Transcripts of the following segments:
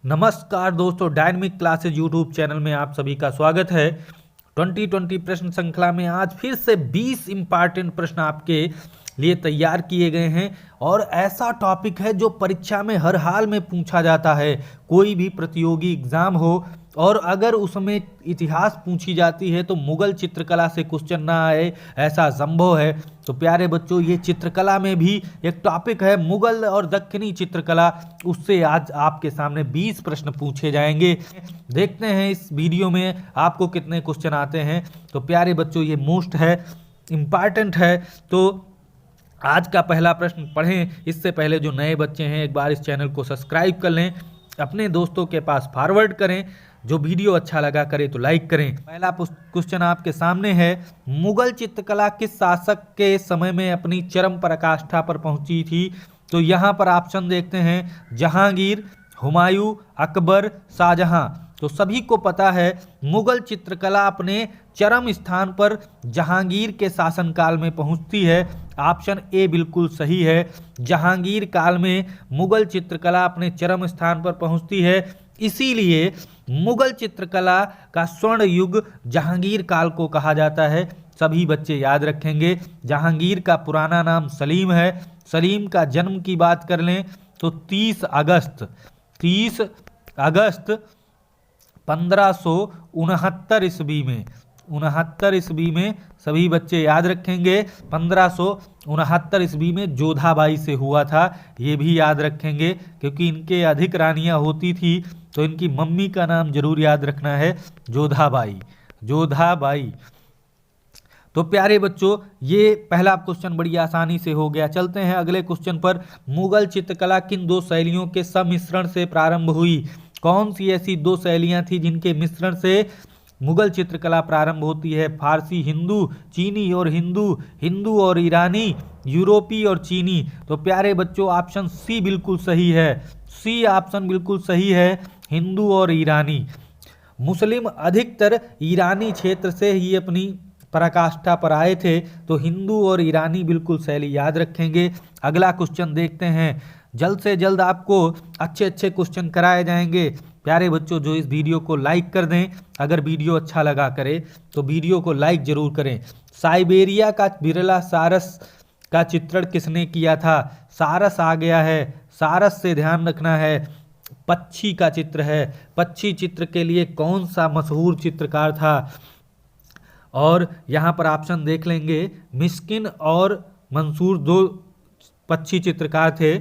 नमस्कार दोस्तों, dynamic classes YouTube channel में आप सभी का स्वागत है। 2020 प्रश्न श्रृंखला में आज फिर से 20 इंपॉर्टेंट प्रश्न आपके लिए तैयार किए गए हैं और ऐसा टॉपिक है जो परीक्षा में हर हाल में पूछा जाता है। कोई भी प्रतियोगी एग्जाम हो और अगर उसमें इतिहास पूछी जाती है तो मुगल चित्रकला से क्वेश्चन ना आए ऐसा संभव है। तो प्यारे बच्चों, ये चित्रकला में भी एक टॉपिक है मुगल और दक्षिणी चित्रकला, उससे आज आपके सामने 20 प्रश्न पूछे जाएंगे। देखते हैं इस वीडियो में आपको कितने क्वेश्चन आते हैं। तो प्यारे बच्चों, ये मोस्ट है, इम्पॉर्टेंट है। तो आज का पहला प्रश्न पढ़ें। इससे पहले जो नए बच्चे हैं एक बार इस चैनल को सब्सक्राइब कर लें, अपने दोस्तों के पास फॉरवर्ड करें, जो वीडियो अच्छा लगा करे तो लाइक करें। पहला क्वेश्चन आपके सामने है, मुगल चित्रकला किस शासक के समय में अपनी चरम पराकाष्ठा पर पहुंची थी? तो यहाँ पर ऑप्शन देखते हैं, जहांगीर, हुमायूं, अकबर, शाहजहां। तो सभी को पता है मुगल चित्रकला अपने चरम स्थान पर जहांगीर के शासनकाल में पहुंचती है। ऑप्शन ए बिल्कुल सही है। जहांगीर काल में मुगल चित्रकला अपने चरम स्थान पर पहुंचती है, इसीलिए मुगल चित्रकला का स्वर्ण युग जहांगीर काल को कहा जाता है। सभी बच्चे याद रखेंगे। जहांगीर का पुराना नाम सलीम है। सलीम का जन्म की बात कर लें तो 30 अगस्त 1569 ईस्वी में 69 ईस्वी में सभी बच्चे याद रखेंगे। 1569 ईस्वी में जोधाबाई से हुआ था, ये भी याद रखेंगे क्योंकि इनके अधिक रानियां होती थी। तो इनकी मम्मी का नाम जरूर याद रखना है, जोधाबाई। तो प्यारे बच्चों, ये पहला क्वेश्चन बड़ी आसानी से हो गया। चलते हैं अगले क्वेश्चन पर। मुगल चित्रकला किन दो शैलियों के सम्मिश्रण से प्रारंभ हुई? कौन सी ऐसी दो शैलियां थी जिनके मिश्रण से मुगल चित्रकला प्रारंभ होती है? फारसी हिंदू, चीनी और हिंदू और ईरानी, यूरोपी और चीनी। तो प्यारे बच्चों, ऑप्शन सी बिल्कुल सही है। सी ऑप्शन बिल्कुल सही है, हिंदू और ईरानी। मुस्लिम अधिकतर ईरानी क्षेत्र से ही अपनी पराकाष्ठा पर आए थे, तो हिंदू और ईरानी बिल्कुल शैली याद रखेंगे। अगला क्वेश्चन देखते हैं। जल्द से जल्द आपको अच्छे क्वेश्चन कराए जाएंगे। प्यारे बच्चों, जो इस वीडियो को लाइक कर दें, अगर वीडियो अच्छा लगा करे तो वीडियो को लाइक जरूर करें। साइबेरिया का बिरला सारस का चित्रण किसने किया था? सारस आ गया है, सारस से ध्यान रखना है। पक्षी का चित्र है। पक्षी चित्र के लिए कौन सा मशहूर चित्रकार था? और यहाँ पर ऑप्शन देख लेंगे, मिस्किन और मंसूर दो पक्षी चित्रकार थे।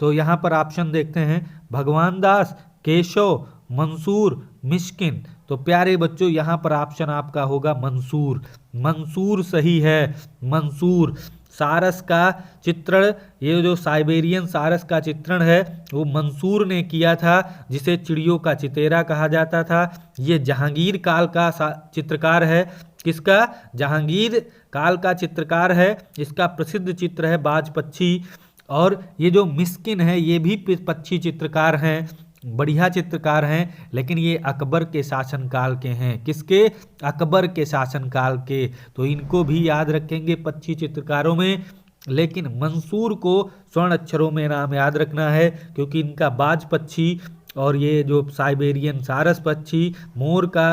तो यहाँ पर ऑप्शन देखते हैं, भगवान दास, केशव, मंसूर, मिस्किन। तो प्यारे बच्चों, यहाँ पर ऑप्शन आपका होगा मंसूर सही है, मंसूर। सारस का चित्रण, ये जो साइबेरियन सारस का चित्रण है वो मंसूर ने किया था, जिसे चिड़ियों का चितेरा कहा जाता था। ये जहांगीर काल का चित्रकार है। किसका? जहांगीर काल का चित्रकार है। इसका प्रसिद्ध चित्र है बाज पक्षी। और ये जो मिस्किन है ये भी पक्षी चित्रकार हैं, बढ़िया चित्रकार हैं, लेकिन ये अकबर के शासनकाल के हैं। किसके? अकबर के शासनकाल के। तो इनको भी याद रखेंगे पक्षी चित्रकारों में, लेकिन मंसूर को स्वर्ण अक्षरों में नाम याद रखना है क्योंकि इनका बाज पक्षी और ये जो साइबेरियन सारस पक्षी, मोर का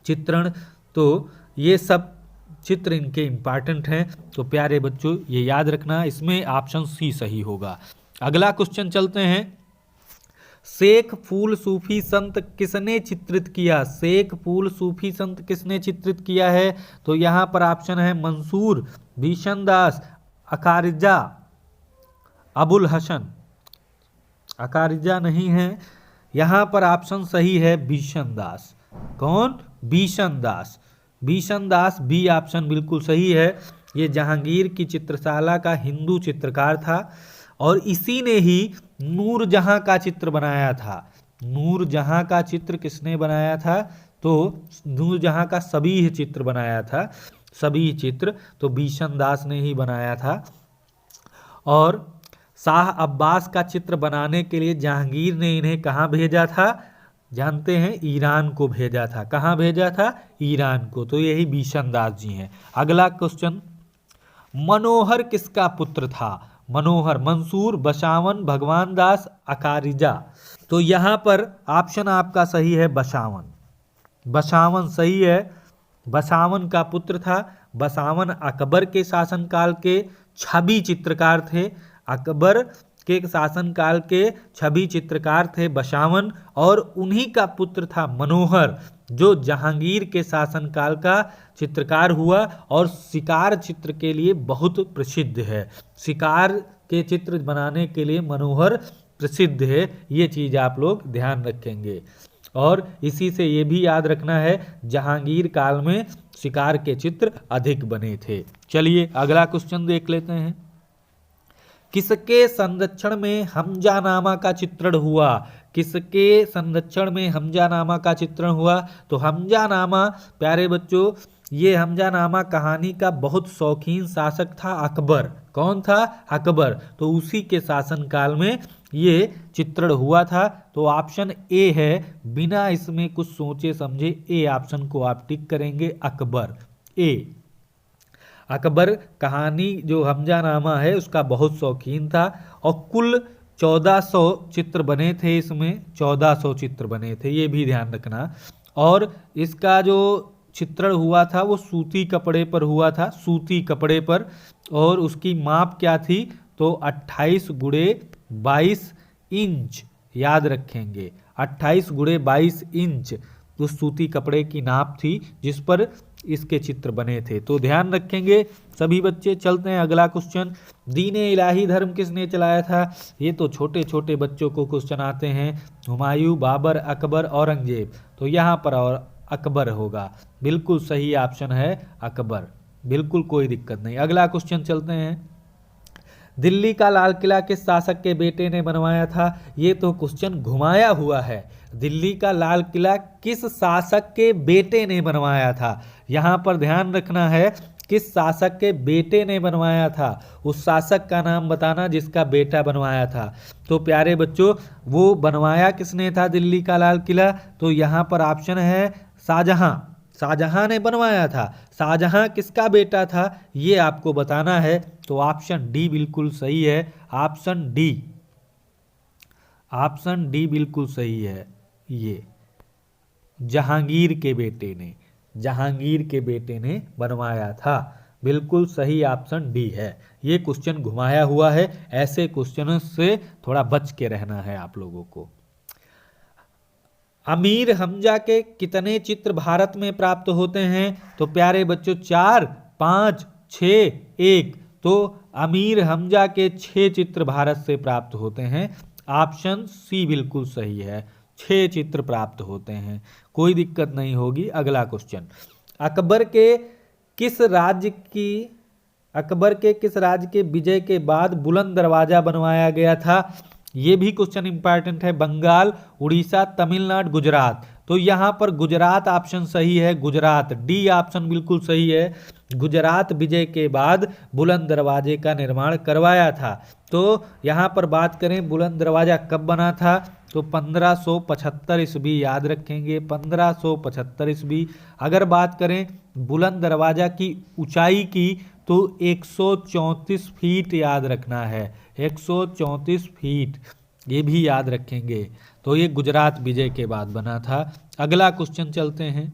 चित्रण, तो ये सब चित्र इनके इम्पॉर्टेंट हैं। तो प्यारे बच्चों, ये याद रखना, इसमें ऑप्शन सी सही होगा। अगला क्वेश्चन चलते हैं। शेख फूल सूफी संत किसने चित्रित किया? शेख फूल सूफी संत किसने चित्रित किया है? तो यहाँ पर ऑप्शन है मंसूर, भीषण दास, अकारिजा, अबुल हसन। अकारिजा नहीं है, यहाँ पर ऑप्शन सही है भीषण दास। कौन? भीषण दास बी ऑप्शन बिल्कुल सही है। ये जहांगीर की चित्रशाला का हिंदू चित्रकार था और इसी ने ही नूरजहां का चित्र बनाया था। नूरजहां का चित्र किसने बनाया था? तो नूरजहां का सभी चित्र बनाया था, सभी चित्र तो भीषण दास ने ही बनाया था। और शाह अब्बास का चित्र बनाने के लिए जहांगीर ने इन्हें कहाँ भेजा था? जानते हैं, ईरान को भेजा था। कहाँ भेजा था? ईरान को। तो यही भीषण दास जी हैं। अगला क्वेश्चन, मनोहर किसका पुत्र था? मनोहर, मंसूर, बसावन, भगवान दास, अकारिजा। तो यहाँ पर ऑप्शन आपका सही है बसावन। बसावन सही है। बसावन का पुत्र था। बसावन अकबर के शासनकाल के छवि चित्रकार थे। अकबर के शासनकाल के छवि चित्रकार थे बसावन, और उन्हीं का पुत्र था मनोहर, जो जहांगीर के शासनकाल का चित्रकार हुआ और शिकार चित्र के लिए बहुत प्रसिद्ध है। शिकार के चित्र बनाने के लिए मनोहर प्रसिद्ध है। ये चीज़ आप लोग ध्यान रखेंगे। और इसी से ये भी याद रखना है, जहांगीर काल में शिकार के चित्र अधिक बने थे। चलिए अगला क्वेश्चन देख लेते हैं। किसके संरक्षण में हमजानामा का चित्रण हुआ? किसके संरक्षण में हमजानामा का चित्रण हुआ? तो हमजानामा प्यारे बच्चों, ये हमजानामा कहानी का बहुत शौकीन शासक था अकबर। कौन था? अकबर। तो उसी के शासनकाल में ये चित्रण हुआ था। तो ऑप्शन ए है, बिना इसमें कुछ सोचे समझे ए ऑप्शन को आप टिक करेंगे, अकबर। ए अकबर कहानी जो हमजानामा है उसका बहुत शौकीन था, और कुल 1400 चित्र बने थे इसमें। 1400 चित्र बने थे, ये भी ध्यान रखना। और इसका जो चित्रण हुआ था वो सूती कपड़े पर हुआ था, सूती कपड़े पर। और उसकी माप क्या थी? तो 28 गुणे 22 इंच, याद रखेंगे 28 गुणे 22 इंच उस सूती कपड़े की नाप थी जिस पर इसके चित्र बने थे। तो ध्यान रखेंगे सभी बच्चे। चलते हैं अगला क्वेश्चन। दीने इलाही धर्म किसने चलाया था? ये तो छोटे छोटे बच्चों को क्वेश्चन आते हैं। हुमायूं, बाबर, अकबर, औरंगजेब। तो यहाँ पर और अकबर होगा। बिल्कुल सही ऑप्शन है अकबर। बिल्कुल कोई दिक्कत नहीं। अगला क्वेश्चन चलते हैं। दिल्ली का लाल किला किस शासक के बेटे ने बनवाया था? ये तो क्वेश्चन घुमाया हुआ है। दिल्ली का लाल किला किस शासक के बेटे ने बनवाया था? यहाँ पर ध्यान रखना है, किस शासक के बेटे ने बनवाया था। उस शासक का नाम बताना जिसका बेटा बनवाया था। तो प्यारे बच्चों, वो बनवाया किसने था दिल्ली का लाल किला? तो यहाँ पर ऑप्शन है शाहजहां। शाहजहां ने बनवाया था। शाहजहां किसका बेटा था ये आपको बताना है। तो ऑप्शन डी बिल्कुल सही है। ऑप्शन डी, ऑप्शन डी बिल्कुल सही है। ये जहांगीर के बेटे ने, जहांगीर के बेटे ने बनवाया था। बिल्कुल सही ऑप्शन डी है। ये क्वेश्चन घुमाया हुआ है, ऐसे क्वेश्चनों से थोड़ा बच के रहना है आप लोगों को। अमीर हमजा के कितने चित्र भारत में प्राप्त होते हैं? तो प्यारे बच्चों 4, 5, 6, 1। तो अमीर हमजा के 6 चित्र भारत से प्राप्त होते हैं। ऑप्शन सी बिल्कुल सही है, 6 चित्र प्राप्त होते हैं, कोई दिक्कत नहीं होगी। अगला क्वेश्चन। अकबर के किस राज्य के विजय के बाद बुलंद दरवाजा बनवाया गया था? ये भी क्वेश्चन इंपॉर्टेंट है। बंगाल, उड़ीसा, तमिलनाडु, गुजरात। तो यहाँ पर गुजरात ऑप्शन सही है। गुजरात, डी ऑप्शन बिल्कुल सही है। गुजरात विजय के बाद बुलंद दरवाजे का निर्माण करवाया था। तो यहाँ पर बात करें बुलंद दरवाजा कब बना था? तो 1575 ईस्वी, याद रखेंगे 1575 ईस्वी। अगर बात करें बुलंद दरवाजा की ऊंचाई की तो 134 फीट, याद रखना है 134 फीट, ये भी याद रखेंगे। तो ये गुजरात विजय के बाद बना था। अगला क्वेश्चन चलते हैं।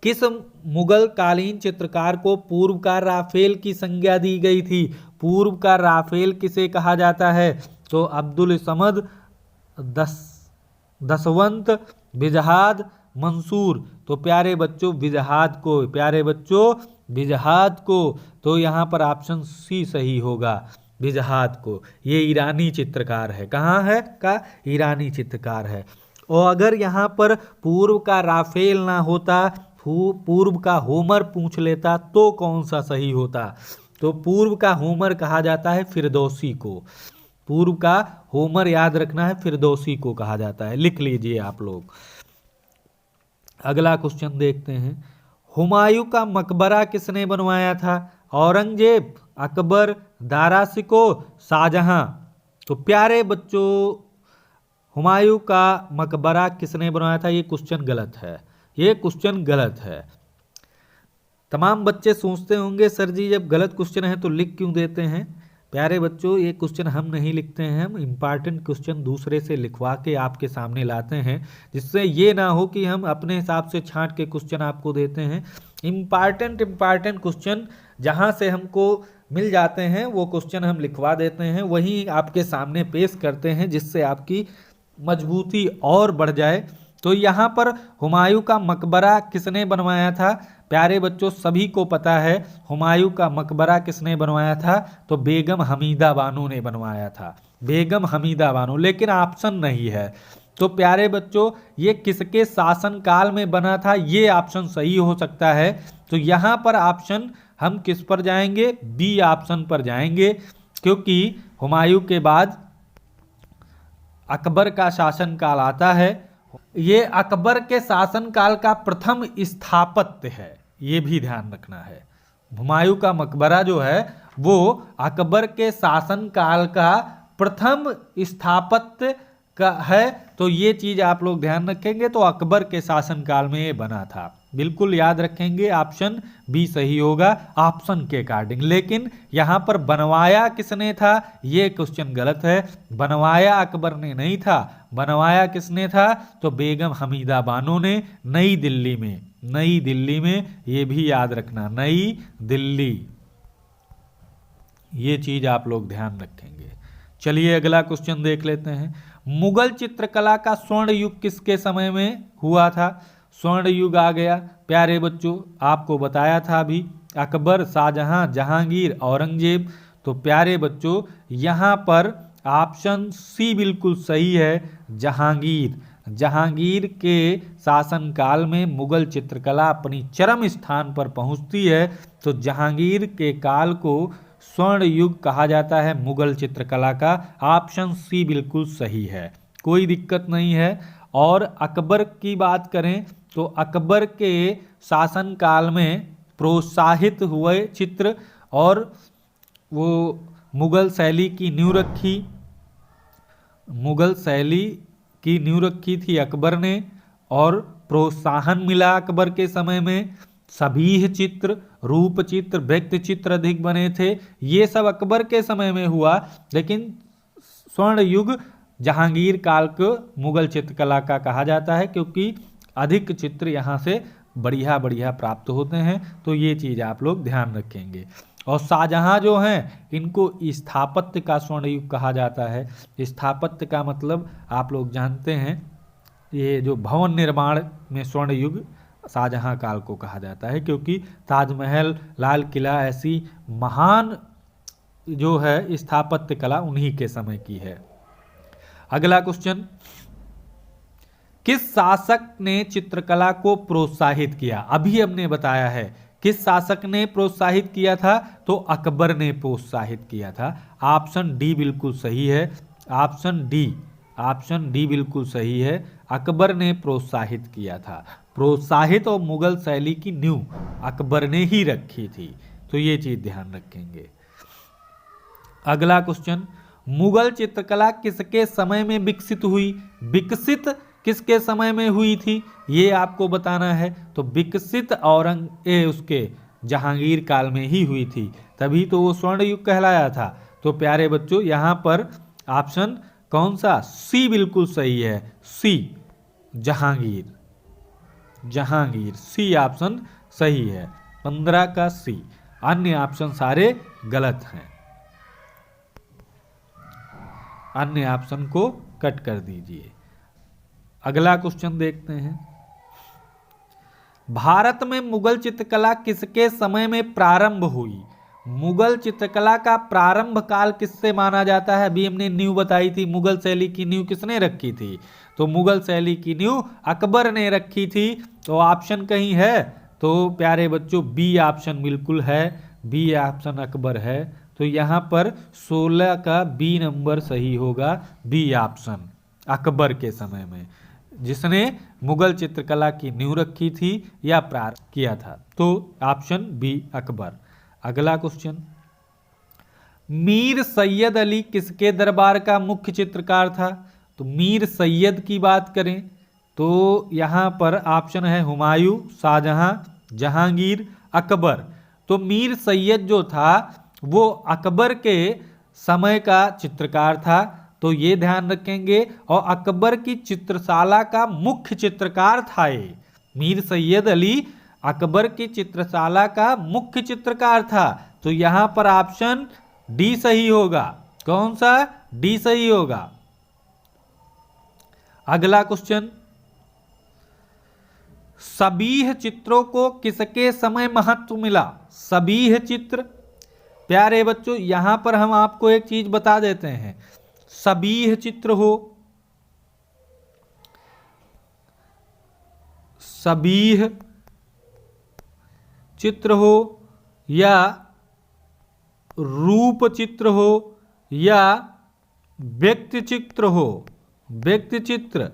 किस मुगल कालीन चित्रकार को पूर्व का राफेल की संज्ञा दी गई थी? पूर्व का राफेल किसे कहा जाता है? तो अब्दुल समद, दसवंत, बिजहाद, मंसूर। तो प्यारे बच्चों बिजहाद को, प्यारे बच्चों बिजहाद को। तो यहाँ पर ऑप्शन सी सही होगा, बिजहाद को। ये ईरानी चित्रकार है। कहाँ है का? ईरानी चित्रकार है। और अगर यहाँ पर पूर्व का राफेल ना होता, पूर्व का होमर पूछ लेता तो कौन सा सही होता? तो पूर्व का होमर कहा जाता है फिरदौसी को। पूर्व का होमर याद रखना है, फिरदौसी को कहा जाता है, लिख लीजिए आप लोग। अगला क्वेश्चन देखते हैं। हुमायूं का मकबरा किसने बनवाया था? औरंगजेब, अकबर, दारा शिको, शाहजहां। तो प्यारे बच्चों हुमायूं का मकबरा किसने बनवाया था? ये क्वेश्चन गलत है, ये क्वेश्चन गलत है। तमाम बच्चे सोचते होंगे सर जी जब गलत क्वेश्चन है तो लिख क्यों देते हैं? प्यारे बच्चों, ये क्वेश्चन हम नहीं लिखते हैं, हम इम्पॉर्टेंट क्वेश्चन दूसरे से लिखवा के आपके सामने लाते हैं, जिससे ये ना हो कि हम अपने हिसाब से छांट के क्वेश्चन आपको देते हैं। इम्पॉर्टेंट क्वेश्चन जहाँ से हमको मिल जाते हैं वो क्वेश्चन हम लिखवा देते हैं, वही आपके सामने पेश करते हैं, जिससे आपकी मजबूती और बढ़ जाए। तो यहाँ पर हुमायूं का मकबरा किसने बनवाया था? प्यारे बच्चों, सभी को पता है हुमायूं का मकबरा किसने बनवाया था, तो बेगम हमीदा बानो ने बनवाया था, बेगम हमीदा बानो। लेकिन ऑप्शन नहीं है, तो प्यारे बच्चों ये किसके शासनकाल में बना था, ये ऑप्शन सही हो सकता है। तो यहाँ पर ऑप्शन हम किस पर जाएंगे? बी ऑप्शन पर जाएंगे, क्योंकि हुमायूं के बाद अकबर का शासनकाल आता है। ये अकबर के शासनकाल का प्रथम स्थापत्य है, ये भी ध्यान रखना है। हुमायूं का मकबरा जो है वो अकबर के शासनकाल का प्रथम स्थापत्य का है, तो ये चीज आप लोग ध्यान रखेंगे। तो अकबर के शासनकाल में ये बना था, बिल्कुल याद रखेंगे, ऑप्शन बी सही होगा ऑप्शन के अकॉर्डिंग। लेकिन यहाँ पर बनवाया किसने था, ये क्वेश्चन गलत है। बनवाया अकबर ने नहीं था, बनवाया किसने था, तो बेगम हमीदा बानो ने, नई दिल्ली में, नई दिल्ली में, ये भी याद रखना, नई दिल्ली, ये चीज आप लोग ध्यान रखेंगे। चलिए अगला क्वेश्चन देख लेते हैं। मुगल चित्रकला का स्वर्ण युग किसके समय में हुआ था? स्वर्ण युग आ गया प्यारे बच्चों, आपको बताया था अभी, अकबर, शाहजहां, जहांगीर, औरंगजेब। तो प्यारे बच्चों यहाँ पर ऑप्शन सी बिल्कुल सही है, जहांगीर। जहांगीर के शासनकाल में मुगल चित्रकला अपनी चरम स्थान पर पहुंचती है। तो जहांगीर के काल को स्वर्ण युग कहा जाता है मुगल चित्रकला का। ऑप्शन सी बिल्कुल सही है, कोई दिक्कत नहीं है। और अकबर की बात करें तो अकबर के शासनकाल में प्रोत्साहित हुए चित्र और वो मुगल शैली की नींव रखी, मुगल शैली की नींव रखी थी अकबर ने, और प्रोत्साहन मिला अकबर के समय में। सभी चित्र, रूप चित्र, व्यक्ति चित्र अधिक बने थे, ये सब अकबर के समय में हुआ। लेकिन स्वर्ण युग जहांगीर काल को मुगल चित्रकला का कहा जाता है, क्योंकि अधिक चित्र यहाँ से बढ़िया बढ़िया प्राप्त होते हैं। तो ये चीज आप लोग ध्यान रखेंगे। और शाहजहां जो हैं इनको स्थापत्य का स्वर्ण युग कहा जाता है। स्थापत्य का मतलब आप लोग जानते हैं, ये जो भवन निर्माण में स्वर्ण युग शाहजहां काल को कहा जाता है, क्योंकि ताजमहल, लाल किला, ऐसी महान जो है स्थापत्य कला उन्हीं के समय की है। अगला क्वेश्चन, किस शासक ने चित्रकला को प्रोत्साहित किया? अभी हमने बताया है किस शासक ने प्रोत्साहित किया था, तो अकबर ने प्रोत्साहित किया था। ऑप्शन डी बिल्कुल सही है, ऑप्शन डी बिल्कुल सही है, अकबर ने प्रोत्साहित किया था। प्रोत्साहित और मुगल शैली की नींव अकबर ने ही रखी थी, तो ये चीज ध्यान रखेंगे। अगला क्वेश्चन, मुगल चित्रकला किसके समय में विकसित हुई? विकसित किसके समय में हुई थी, ये आपको बताना है। तो विकसित उसके जहांगीर काल में ही हुई थी, तभी तो वो स्वर्ण युग कहलाया था। तो प्यारे बच्चों यहाँ पर ऑप्शन कौन सा? सी बिल्कुल सही है, सी, जहांगीर, जहांगीर, सी ऑप्शन सही है, 15 का सी। अन्य ऑप्शन सारे गलत हैं, अन्य ऑप्शन को कट कर दीजिए। अगला क्वेश्चन देखते हैं। भारत में मुगल चित्रकला किसके समय में प्रारंभ हुई? मुगल चित्रकला का प्रारंभ काल किससे माना जाता है? अभी हमने नींव बताई थी, मुगल शैली की नींव किसने रखी थी? तो मुगल शैली की नींव अकबर ने रखी थी। तो ऑप्शन कहीं है तो प्यारे बच्चों बी ऑप्शन बिल्कुल है, बी ऑप्शन अकबर है। तो यहाँ पर 16 का बी नंबर सही होगा, बी ऑप्शन अकबर के समय में, जिसने मुगल चित्रकला की नींव रखी थी या प्रारंभ किया था। तो ऑप्शन बी अकबर। अगला क्वेश्चन, मीर सैयद अली किसके दरबार का मुख्य चित्रकार था? तो मीर सैयद की बात करें तो यहाँ पर ऑप्शन है हुमायूं, शाहजहां, जहांगीर, अकबर। तो मीर सैयद जो था वो अकबर के समय का चित्रकार था, तो ये ध्यान रखेंगे। और अकबर की चित्रशाला का मुख्य चित्रकार था ये। मीर सैयद अली अकबर की चित्रशाला का मुख्य चित्रकार था, तो यहां पर ऑप्शन डी सही होगा। कौन सा? डी सही होगा। अगला क्वेश्चन, सबीह चित्रों को किसके समय महत्व मिला? सबीह चित्र, प्यारे बच्चों यहां पर हम आपको एक चीज बता देते हैं, सबीह चित्र हो, सबीह चित्र हो या रूप चित्र हो या व्यक्ति चित्र हो, व्यक्ति चित्र,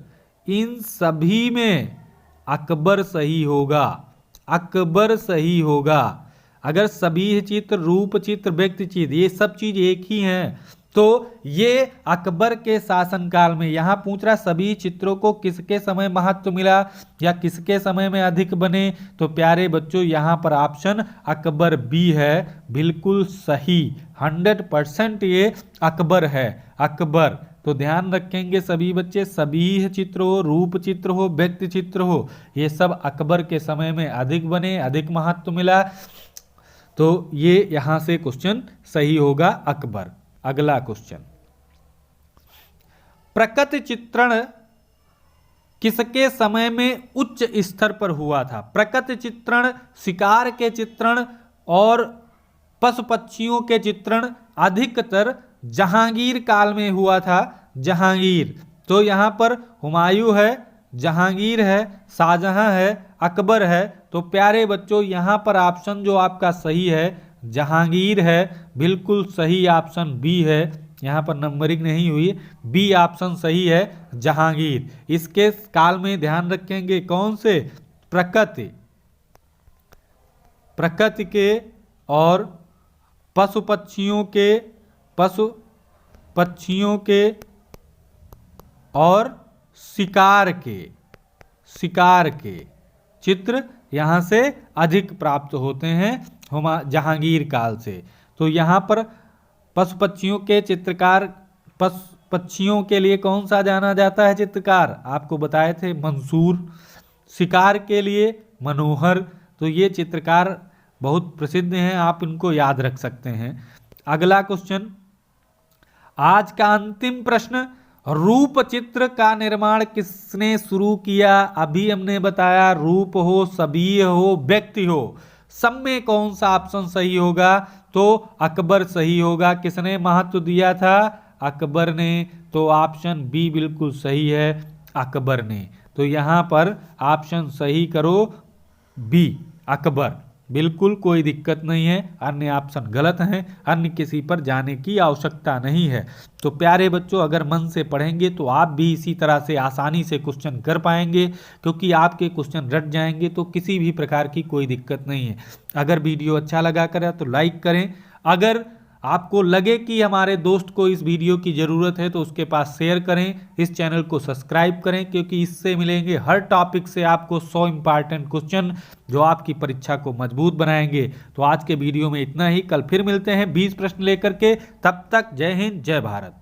इन सभी में अकबर सही होगा। अकबर सही होगा। अगर सभी चित्र, रूप चित्र, व्यक्ति चित्र ये सब चीज एक ही हैं, तो ये अकबर के शासनकाल में, यहां पूछ रहा सभी चित्रों को किसके समय महत्व मिला या किसके समय में अधिक बने, तो प्यारे बच्चों यहां पर ऑप्शन अकबर बी है, बिल्कुल सही। 100% ये अकबर है, अकबर। तो ध्यान रखेंगे सभी बच्चे, सभी चित्र हो, रूप चित्र हो, व्यक्ति चित्र हो, ये सब अकबर के समय में अधिक बने, अधिक महत्व मिला, तो ये यहां से क्वेश्चन सही होगा अकबर। अगला क्वेश्चन, प्रकृति चित्रण किसके समय में उच्च स्तर पर हुआ था? प्रकृति चित्रण, शिकार के चित्रण और पशु पक्षियों के चित्रण अधिकतर जहांगीर काल में हुआ था। जहांगीर, तो यहां पर हुमायूं है, जहांगीर है, शाहजहां है, अकबर है, तो प्यारे बच्चों यहां पर ऑप्शन जो आपका सही है जहांगीर है, बिल्कुल सही ऑप्शन बी है। यहां पर नंबरिंग नहीं हुई, बी ऑप्शन सही है, जहांगीर। इसके काल में ध्यान रखेंगे कौन से? प्रकृति, प्रकृति के और पशु पक्षियों के, पशु पक्षियों के और शिकार के, शिकार के चित्र यहां से अधिक प्राप्त होते हैं जहांगीर काल से। तो यहां पर पशु पक्षियों के चित्रकार, पशु पक्षियों के लिए कौन सा जाना जाता है चित्रकार? आपको बताए थे मंसूर। शिकार के लिए मनोहर। तो ये चित्रकार बहुत प्रसिद्ध हैं, आप इनको याद रख सकते हैं। अगला क्वेश्चन, आज का अंतिम प्रश्न, रूप चित्र का निर्माण किसने शुरू किया? अभी हमने बताया रूप हो, सबीह हो, व्यक्ति हो, सब में कौन सा ऑप्शन सही होगा? तो अकबर सही होगा। किसने महत्व दिया था? अकबर ने। तो ऑप्शन बी बिल्कुल सही है, अकबर ने। तो यहां पर ऑप्शन सही करो बी, अकबर, बिल्कुल कोई दिक्कत नहीं है। अन्य ऑप्शन गलत हैं, अन्य किसी पर जाने की आवश्यकता नहीं है। तो प्यारे बच्चों अगर मन से पढ़ेंगे तो आप भी इसी तरह से आसानी से क्वेश्चन कर पाएंगे, क्योंकि आपके क्वेश्चन रट जाएंगे, तो किसी भी प्रकार की कोई दिक्कत नहीं है। अगर वीडियो अच्छा लगा करे तो लाइक करें, अगर आपको लगे कि हमारे दोस्त को इस वीडियो की ज़रूरत है तो उसके पास शेयर करें, इस चैनल को सब्सक्राइब करें, क्योंकि इससे मिलेंगे हर टॉपिक से आपको 100 इंपॉर्टेंट क्वेश्चन जो आपकी परीक्षा को मजबूत बनाएंगे। तो आज के वीडियो में इतना ही, कल फिर मिलते हैं 20 प्रश्न लेकर के। तब तक जय हिंद, जय भारत।